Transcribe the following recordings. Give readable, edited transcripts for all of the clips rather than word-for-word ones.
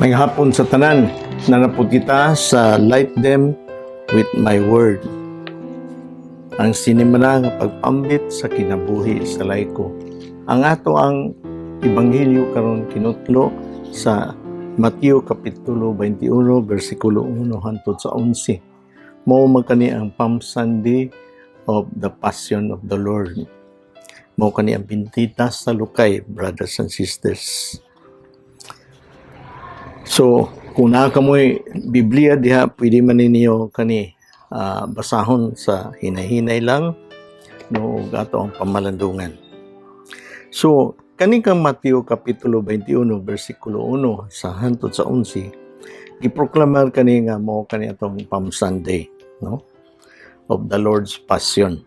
May hapon sa tanan, nanapod kita sa Light Them with My Word. Ang sinimana nga pagpambit sa kinabuhi sa laiko. Ang ato ang Ebanghelyo karon kinutlo sa Mateo Kapitulo 21, versikulo 1 hangtod sa 11. Mao magkani ang Palm Sunday of the Passion of the Lord. Mao kani ang bintita sa lukay, brothers and sisters. So, kung nakamoy Biblia diha, pwede man ninyo kani basahon sa hinay-hinay lang no ato ang pamalandungan. So, kani kang Mateo Kapitulo 21, versikulo 1 sa hangtod sa 11, giproklamar kani nga mao kani atong Palm Sunday, no? Of the Lord's Passion.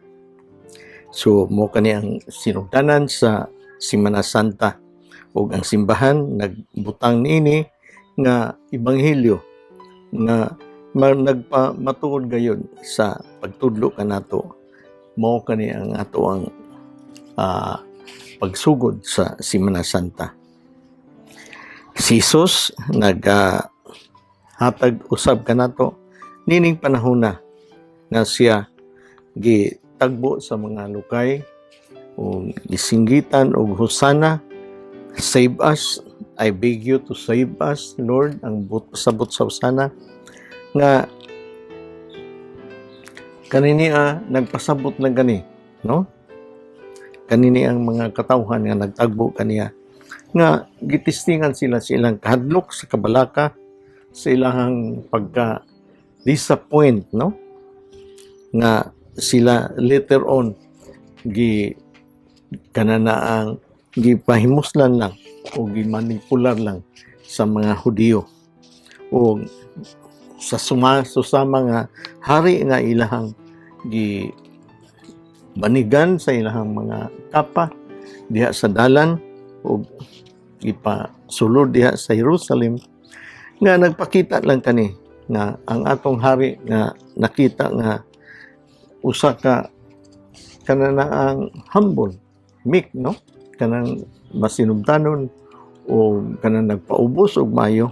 So, mao kani ang sinugdanan sa Semana Santa ug ang simbahan nagbutang niini nga ebanghelyo nga nagpamatuod gayon sa pagtudlo kanato. Mao kani ang ato ang pagsugod sa Semana Santa. Si Jesus hatag usab kanato nining panahon na nga siya gitagbo sa mga lukay o gisinggitan og hosana, save us, I beg you to save us, Lord, ang sabot sa hosana nga kanini nagpasabot lang gani, no? Kanini ang mga katawhan nga nagtagbo kaniya nga gitistingan sila sa ilang kahadlok sa kabalaka, sa ilang pagka disappoint, no? Nga sila later on kananaang gipahimuslan lang o gimanipular lang sa mga Hudiyo o sa susama nga hari nga ilahang banigan sa ilahang mga kapa diha sa dalan o ipasulod diha sa Jerusalem nga nagpakita lang kani nga ang atong hari nga nakita nga usa ka kananaang humble, meek, no? Kanang masinubtanon o kanang nagpaubos og mayo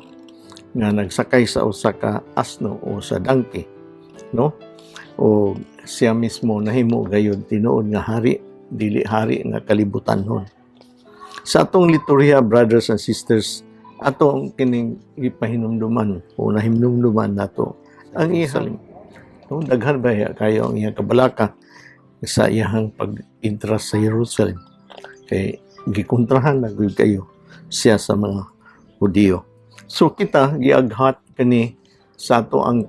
nga nagsakay sa usa ka asno o sa donkey, no? O siya mismo nahimo gayud tinuod nga hari, dili hari nga kalibutanhon. Sa atong liturhiya, brothers and sisters, atong kining ipahinumduman o nahimnumduman nato ang iyang no, daghan ba kayo ang iyang kabalaka sa iyang pag-intra sa Jerusalem kay gikontrahan na gyud kayo siya sa mga Hudiyo. So kita giaghat kani sa ato ang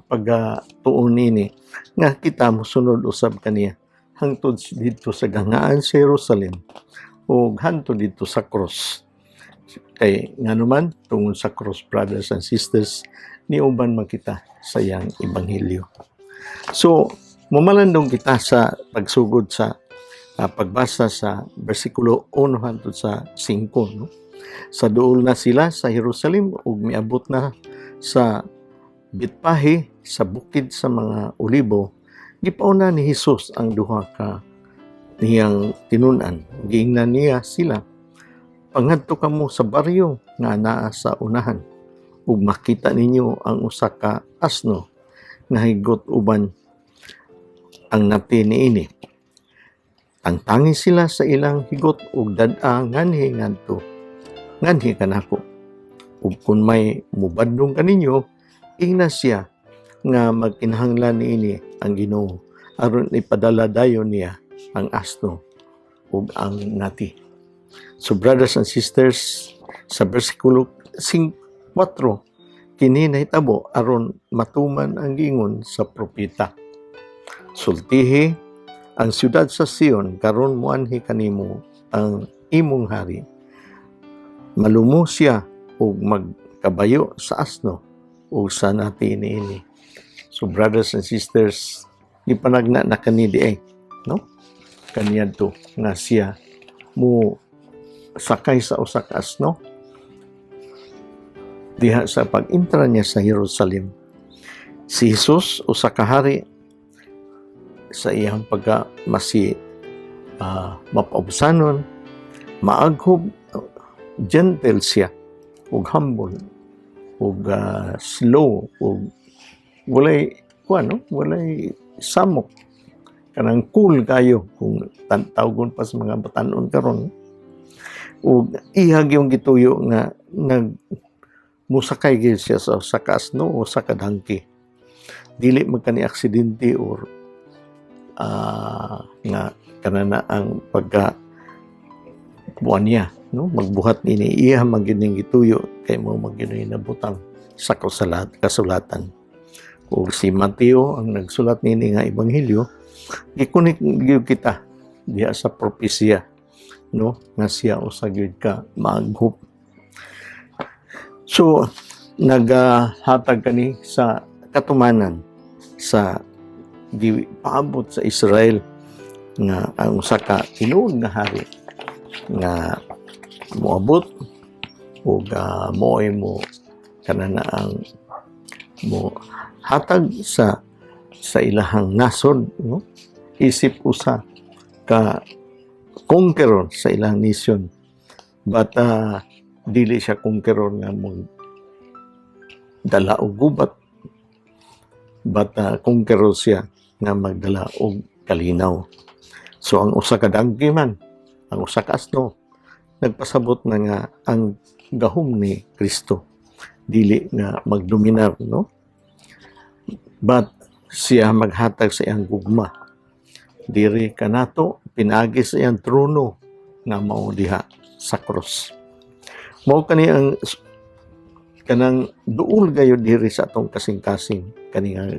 pagtuon nini nga kita mosunod usab kaniya hangtod dito sa gangaan sa Jerusalem o hangtod dito sa cross. Kay nganuman tungod sa cross, brothers and sisters, niuban man kita sa iyang ebanghelyo. So mamalandong kita sa pagsugod sa pagbasa sa versikulo 1 hangtod sa 5, no? Sa duol na sila sa Jerusalem ug miabot na sa Betpahe sa bukid sa mga Olibo, gipauna ni Jesus ang duha ka niyang tinunan. Giingnan niya sila, "Pangadto kamo sa baryo nga naa sa unahan ug makita ninyo ang usa ka asno nga higot uban ang nati niini. Tangtangi sila sa ilang higot ug dad-a nganhi ngadto. Nganhi kanako. Ug kun may mubadlong kaninyo, ingna siya nga magkinahanglan niini ang Ginoo aron ipadala dayon niya ang asno ug ang nati." So brothers and sisters, sa bersikulo 4, kini nahitabo aron matuman ang giingon sa propeta. "Sultihi ang siyudad sa Sion, karon muanhi kanimo ang imong hari. Malumo siya ug magkabayo sa asno o sa nati niini." So brothers and sisters, ipanagna na kani diay, no? Kaniyadto nga siya mo sakay sa usa ka asno diha sa pag-intra niya sa Jerusalem. Si Jesus usa ka hari sa iyang mapaubsanon, maaghob, gentle siya ug humble ug slow ug walay walay samok, kanang cool kayo kung tawgon pa sa mga batanon karon. Ug ihag yung gituyo nga musakay gyud siya sa kasno o sa kadangki. Dili man kani aksidente or nga kanana ang pagka buwan niya, no? Magbuhat nini iya magining gituyo kay mo maginoy nabutang sa kasulatan. O si Mateo ang nagsulat nini nga ebanghelyo, gikunik gyud kita diha sa propesya, no? Nga siya usa gyud ka maghop. So naghatag kani sa katumanan sa paabot sa Israel nga ang usa ka tinuod nga hari nga moabot ug moay mo kanana ang mo hatag sa ilahang nasod, no? Isip usa ka conqueror sa ilang nation, but dili siya conqueror nga mong dala og gubat, but conqueror siya nga magdala og kalinaw. So ang usa ka danggi man, ang usa ka asno, nagpasabot na nga ang gahom ni Kristo dili nga magdominar, no? But siya maghatag sa iyang gugma diri kanato pinagi sa iyang trono nga mao diha sa cross. Mao kani ang kanang duol gayud diri sa atong kasing-kasing kani nga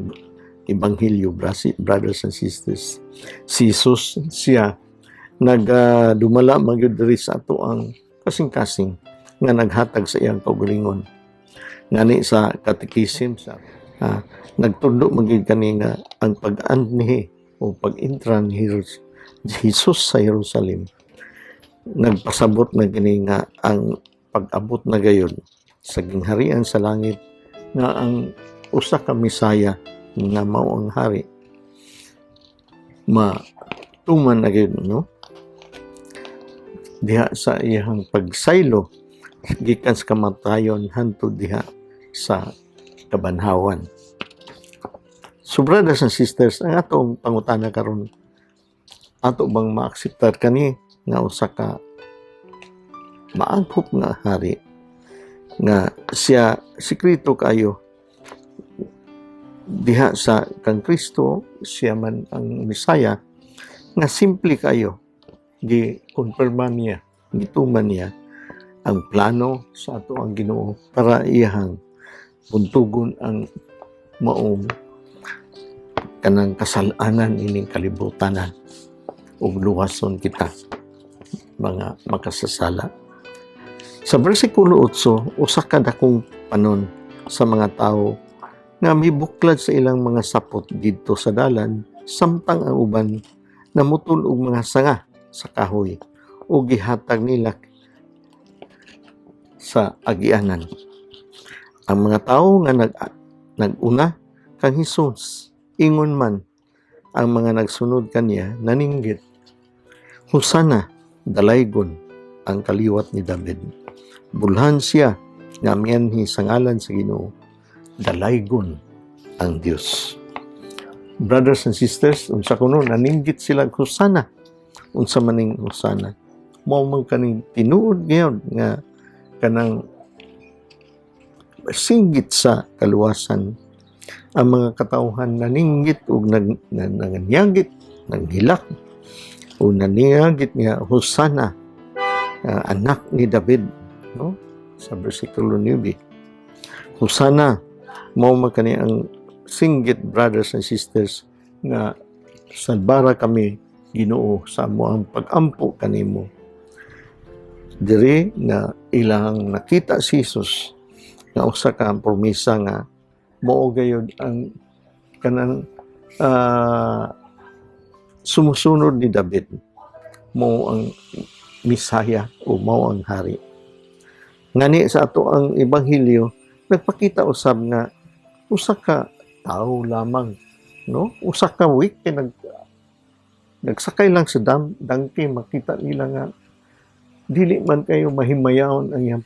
ebanghelyo, brothers and sisters. Si Jesus siya dumala magyud diri sa ato ang kasing-kasing nga naghatag sa iyang kaugalingon. Ngani sa katekism sa nagtundo magyud kani nga ang pag-anhi o pag-intra ni Jesus sa Jerusalem, nagpasabot na kini nga ang pag-abot na gayon sa gingharian sa langit nga ang usa ka Misaya nga mao ang hari tuman na gyud, no? Diha sa iyang pagsaylo gikan sa kamatayon hantud diha sa kabanhawan. So brothers and sisters, ang atong pangutana karon, ato bang maakseptar kani nga usa ka maanghop nga hari nga siya sikreto kayo diha sa kang Kristo, siya man ang Misaya nga simple kayo gi-konfirma niya, gituman niya ang plano sa ato ang Ginoo para iyang buntugon ang maong kanang kasalanan ining kalibutanan ug luwason kita mga makasasala. Sa bersikulo 8, usa ka dakong panon sa mga tawo nga mibuklad sa ilang mga sapot didto sa dalan, samtang ang uban namutol og mga sanga sa kahoy o gihatag nila sa agianan. Ang mga tawo nga nag-una kang Hesus, ingon man ang mga nagsunod kaniya naninggit, Hosana, dalaygon ang kaliwat ni David. Bulhan siya nga mianhi sa ngalan sa Ginoo, dalaygon ang Dios. Brothers and sisters, unsa kuno naninggit sila Hosana. Unsa maning Hosana? Mao man kaning tinuod gayon nga kanang singgit sa kaluwasan. Ang mga katawhan naninggit ug nanganyagit, nanghilak o naningagit nga Hosana, anak ni David, no? Sa bersikulo 9. Hosana, mao man kani ang singgit, brothers and sisters, nga salbara kami Ginoo sa amo ang pag-ampo kanimo. Diri nga ilang nakita si Jesus nga usa ka promesa nga mao gayud ang kanang sumusunod ni David, mao ang Misaya o mao ang hari. Ngani sa ato ang ebanghelyo nagpakita usab nga usa ka tao lamang, no? Usa ka week nagsakay lang sa dangki, makita nila nga dili man kayo mahimayaon ang iyang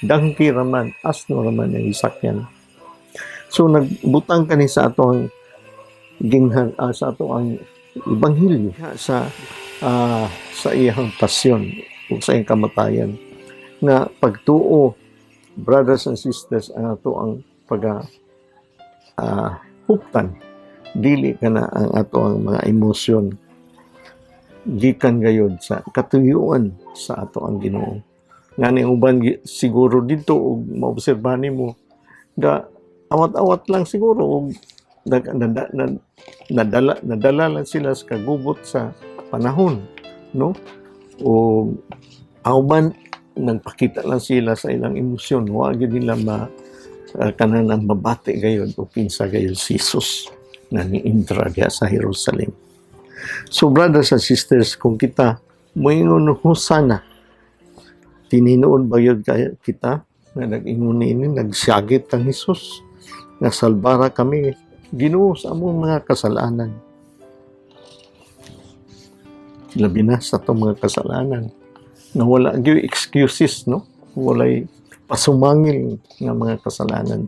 dangki raman, asno raman ang isakyan. So nagbutang kani sa ato ang sa ato ang ibanghilyo sa iyang pasyon o sa iyang kamatayan nga pagtuo, brothers and sisters, ang ato ang huptan dili kana ang ato ang mga emosyon gikan gayud sa katuyuan sa ato ang Ginoo. Ngani uban siguro dito og maobserbahan nimo ga awat-awat lang siguro og nadala lang sila sa kagubot sa panahon, no? O auban nagpakita lang sila sa ilang emosyon, wa gyud nila kanan ang mabati gayud o kinsa gayud si Jesus na niindra diha sa Jerusalem. So brothers and sisters, kung kita moingon husana, tininuod ba yun kita na nag-ingon ini, nagsiyagit ang Jesus, nga salbara kami, Ginoo sa among mga kasalanan. Labi na sa itong mga kasalanan, na wala gyud excuses, no? Walay pasumangil nga mga kasalanan.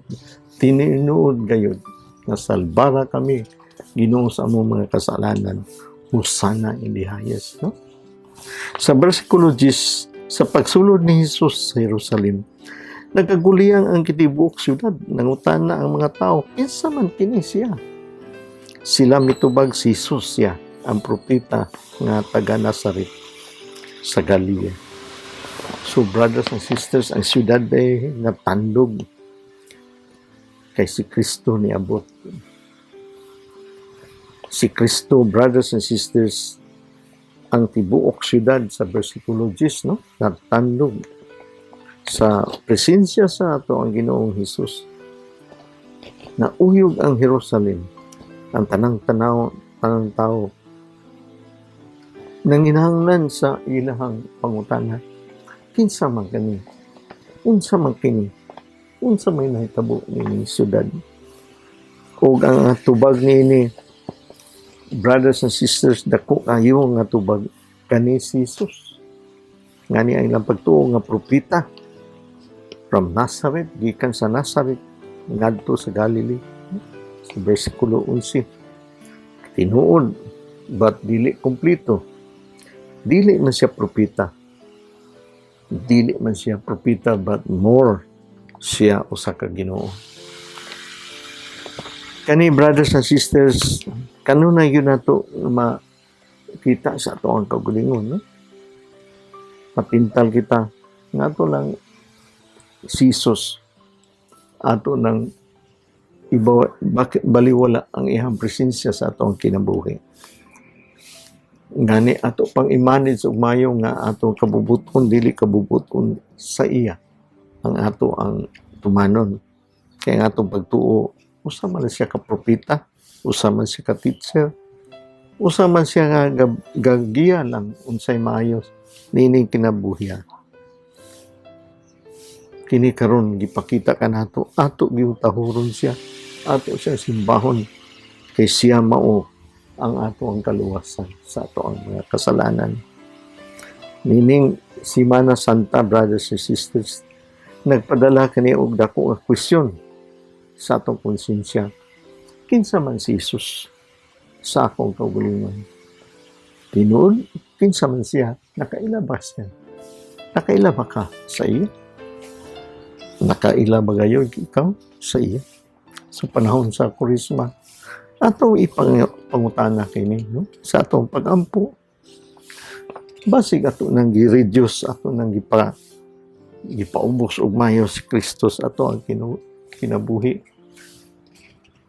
Tininuod gayud nga salbara kami, Ginoo sa among mga kasalanan. Husana in the highest, no? Sa versikulo 10, sa pagsulod ni Jesus sa Jerusalem, nagkaguliyang ang kitibuok syudad, nangutana ang mga tao, kinsa man kini siya? Sila mitubag si Jesus siya, ang propeta nga taga Nazaret sa Galilea. So brothers and sisters, ang syudad ay natandog kay si Kristo ni abot. Si Kristo, brothers and sisters, ang tibuok syudad sa versikulo 10, no? Natandog sa presensya sa ato ang Ginoong Hesus. Nauyog ang Jerusalem, ang tanang tao, nanginahanglan sa ilahang pangutana, kinsa man kani, unsa man kini, unsa may nahitabo ni syudad. Ug ang tubag ni brothers and sisters, dako kayo nga tubag kani si Jesus. Ngani ang ilang pagtuo nga propeta from Nazareth, gikan sa Nazareth, ngadto sa Galilee. Sa versikulo 11, tinuod, but dili kumplito. Dili man siya propeta. Dili man siya propeta, but more siya usa ka Ginoo. Kani brothers and sisters, kanunay yun nato makita sa ato ang kaugalingon, no? Matintal kita nga to lang si Jesus ato ng bakit baliwala ang iyang presensya sa atong kinabuhi. Ngani ato pang i-manage og mayo nga atong kabubuton, dili kabubuton sa iya ang ato ang tumanon. Kaya nga atong pagtuo, usa man siya ka propeta, usa man siya ka teacher, usa man siya nga gagiya lang unsay maayo nining kinabuhi. Kini karon gipakita kanato ato giutahuron siya, ato siya simbahon kay siya mao ang ato ang kaluwasan sa ato ang mga kasalanan. Meaning Semana Santa, brothers and sisters, nagpadala kani og dako nga question sa atong konsensya. Kinsa man si Jesus sa akong kaugalingon? Tinuod, kinsa man siya? Nakaila ba siya? Nakaila ba ka sa iyo? Nakaila ba gayon ikaw sa iya? Sa panahon sa Kurisma, atong ipangutana kini, no? Sa atong pagampo, basig ato nang gi-reduce, ato nang gipaubos og mayo si Kristo sa ato ang kinabuhi.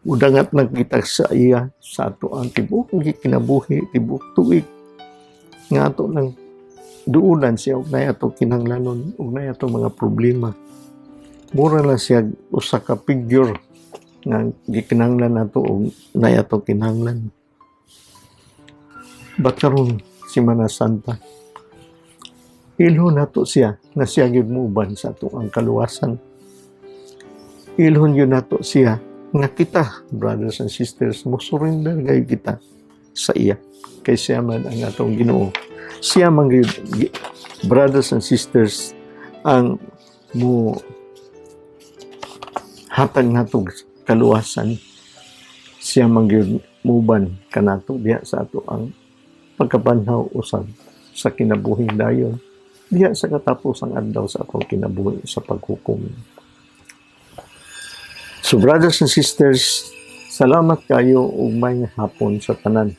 Udangat nagkita sa iya sa ato ang tibuok kinabuhi, tibuok tuig nga ato nang duulan siya og nay ato kinahanglanon, og nay ato mga problema. Mura lang siya usa ka figure nga gikinahanglan nato og nay ato kinahanglan. But karon Semana Santa, ilhon nato siya na siya gyud muban sa ato ang kaluwasan. Ilhon yun nato siya nga kita, brothers and sisters, mo surrender gay kita sa iya kay siya man ang atong Ginoo. Siya man gyud, brothers and sisters, ang mo hatag nato kaluwasan, siya mangyud muban kanato diha sa ato ang pagkabanhaw usab sa kinabuhing dayon diha sa katapusang adlaw sa akong kinabuhi sa paghukom. So brothers and sisters, salamat kayo ug may hapon sa tanan.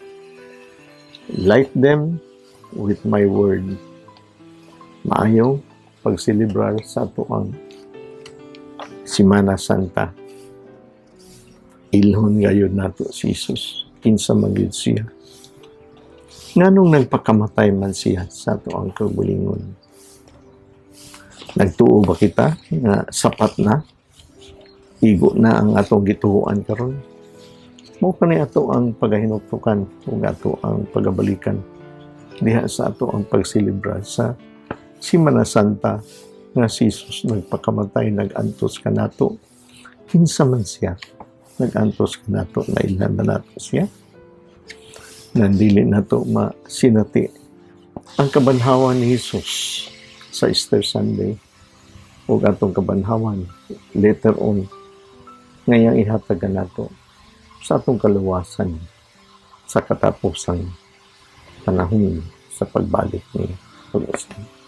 Light them with my word. Maayong pagselebrar sa ato ang Semana Santa. Ilhon gayud nato si Jesus, kinsa man gyud siya. Nganong nagpakamatay man siya sa ato ang kaugalingon? Nagtuo ba kita nga sapat na? Igo na ang atong gituoan karon? Mao kani ato ang pagahinuktukan ug ato ang pagabalikan diha sa ato ang pagselebrar sa Semana Santa nga si Jesus nagpakamatay, nag-antos kanato. Kinsa man siya? Nag-antos kanato, nailhan na nato siya. Nandili nato masinati ang kabanhawan ni Jesus sa Easter Sunday o atong kabanhawan later on ngayang ihatag nato sa atong kaluwasan sa katapusang panahon sa pagbalik ni Panginoon.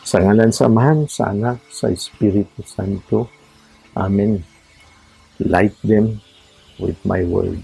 Sa ngalan sa Amahan, sa Anak, sa Espiritu Santo. Amen. Light them with my word.